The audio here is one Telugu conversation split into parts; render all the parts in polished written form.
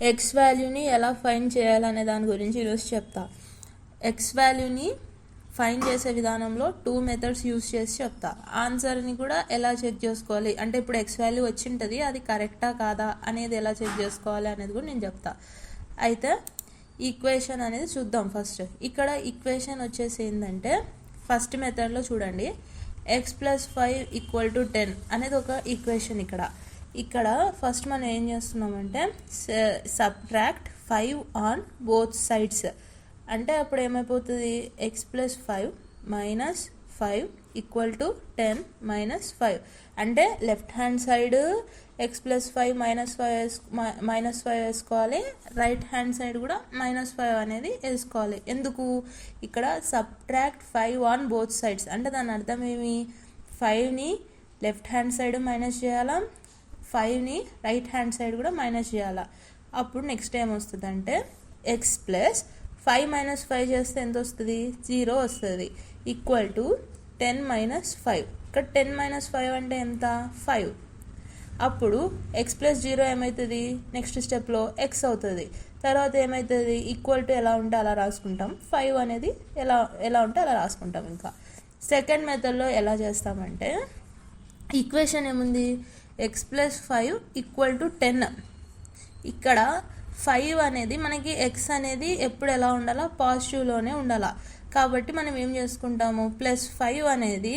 ఎక్స్ వాల్యూని ఎలా ఫైండ్ చేయాలనే దాని గురించి ఈరోజు చెప్తా. ఎక్స్ వాల్యూని ఫైండ్ చేసే విధానంలో 2 మెథడ్స్ యూజ్ చేసి చెప్తా. ఆన్సర్ని కూడా ఎలా చెక్ చేసుకోవాలి అంటే ఇప్పుడు ఎక్స్ వాల్యూ వచ్చి ఉంటుంది, అది కరెక్టా కాదా అనేది ఎలా చెక్ చేసుకోవాలి అనేది కూడా నేను చెప్తా. అయితే ఈక్వేషన్ అనేది చూద్దాం. ఫస్ట్ ఇక్కడ ఈక్వేషన్ వచ్చేసి ఏంటంటే ఫస్ట్ మెథడ్లో చూడండి, x+5 = 10 అనేది ఒక ఈక్వేషన్. ఇక్కడ ఫస్ట్ మనం ఏం చేస్తున్నామంటే సబ్ట్రాక్ట్ 5 ఆన్ బోత్ సైడ్స్. అంటే అప్పుడు ఏమైపోతుంది, x+5 - 5 = 10 - 5. అంటే లెఫ్ట్ హ్యాండ్ సైడ్ x+5 -5 వేసుకోవాలి, రైట్ హ్యాండ్ సైడ్ కూడా -5 అనేది వేసుకోవాలి. ఎందుకు, ఇక్కడ సబ్ట్రాక్ట్ 5 ఆన్ బోత్ సైడ్స్ అంటే దాని అర్థం ఏమి, 5ని లెఫ్ట్ హ్యాండ్ సైడ్ మైనస్ చేయాలా, 5ని రైట్ హ్యాండ్ సైడ్ కూడా మైనస్ చేయాలా. అప్పుడు నెక్స్ట్ ఏం వస్తుంది అంటే x+5 - 5 చేస్తే ఎంత వస్తుంది, 0 వస్తుంది, = 10 - 5. ఇక్కడ 10 - 5 అంటే ఎంత, 5. అప్పుడు x+0 ఏమవుతుంది, నెక్స్ట్ స్టెప్లో x అవుతుంది. తర్వాత ఏమవుతుంది, = ఎలా ఉంటే అలా రాసుకుంటాం, 5 అనేది ఎలా ఉంటే అలా రాసుకుంటాం. ఇంకా సెకండ్ మెథడ్లో ఎలా చేస్తామంటే ఈక్వేషన్ ఏముంది, x+5 = 10. ఇక్కడ 5 అనేది మనకి x అనేది ఎప్పుడు ఎలా ఉండాలా, పాజిటివ్లోనే ఉండాలా. కాబట్టి మనం ఏం చేసుకుంటాము, +5 అనేది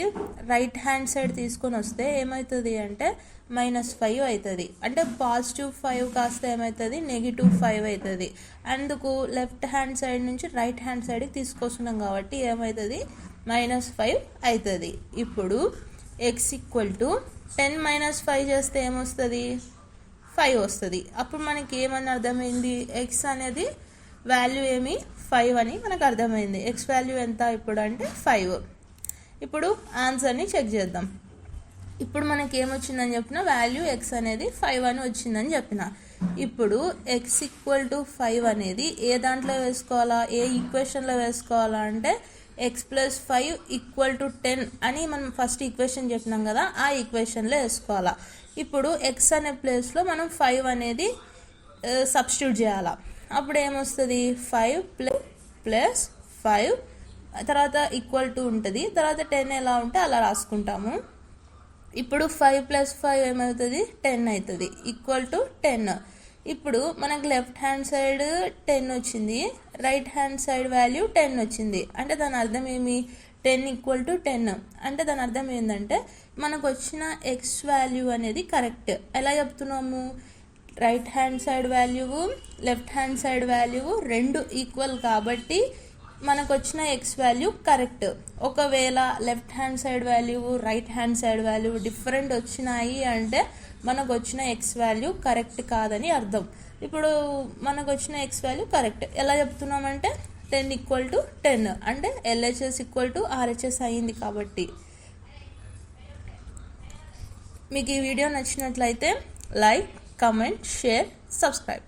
రైట్ హ్యాండ్ సైడ్ తీసుకొని వస్తే ఏమవుతుంది అంటే -5 అవుతుంది. అంటే +5 కాస్త ఏమవుతుంది, -5 అవుతుంది. అందుకు లెఫ్ట్ హ్యాండ్ సైడ్ నుంచి రైట్ హ్యాండ్ సైడ్కి తీసుకొస్తున్నాం కాబట్టి ఏమవుతుంది, -5 అవుతుంది. ఇప్పుడు x = 10 - 5 చేస్తే ఏమొస్తుంది, 5 వస్తుంది. అప్పుడు మనకి ఏమని అర్థమైంది, ఎక్స్ అనేది వాల్యూ ఏమి 5 అని మనకు అర్థమైంది. ఎక్స్ వాల్యూ ఎంత ఇప్పుడు అంటే 5. ఇప్పుడు ఆన్సర్ని చెక్ చేద్దాం. ఇప్పుడు మనకి ఏమొచ్చిందని చెప్పిన, వాల్యూ ఎక్స్ అనేది 5 అని వచ్చిందని చెప్పిన. ఇప్పుడు x = 5 అనేది ఏ దాంట్లో వేసుకోవాలా, ఏ ఈక్వేషన్లో వేసుకోవాలా అంటే x+5 = 10 అని మనం ఫస్ట్ ఈక్వేషన్ చెప్పినాం కదా, ఆ ఈక్వేషన్లో వేసుకోవాలా. ఇప్పుడు x అనే ప్లేస్లో మనం 5 అనేది సబ్స్టిట్యూట్ చేయాలా. అప్పుడు ఏమొస్తుంది, 5 + 5 తర్వాత = ఉంటుంది, తర్వాత 10 ఎలా ఉంటే అలా రాసుకుంటాము. ఇప్పుడు 5 + 5 ఏమవుతుంది, 10 అవుతుంది, = 10. ఇప్పుడు మనకు లెఫ్ట్ హ్యాండ్ సైడ్ 10 వచ్చింది, రైట్ హ్యాండ్ సైడ్ వాల్యూ 10 వచ్చింది. అంటే దాని అర్థం ఏమి, 10 = 10. అంటే దాని అర్థం ఏంటంటే మనకు వచ్చిన ఎక్స్ వాల్యూ అనేది కరెక్ట్. ఎలా చెప్తున్నాము, right hand side value left hand side value రెండు ఈక్వల్ కాబట్టి మనకు వచ్చిన ఎక్స్ వాల్యూ కరెక్ట్. ఒకవేళ left hand side value right hand side value different వచ్చినాయి అంటే మనకు వచ్చిన ఎక్స్ వాల్యూ కరెక్ట్ కాదని అర్థం. ఇప్పుడు మనకు వచ్చిన ఎక్స్ వాల్యూ కరెక్ట్. ఎలా చెప్తున్నామంటే 10 = 10 అంటే LHS = RHS అయింది. కాబట్టి మీకు ఈ వీడియో నచ్చినట్లయితే లైక్, కమెంట్, షేర్, సబ్స్క్రైబ్.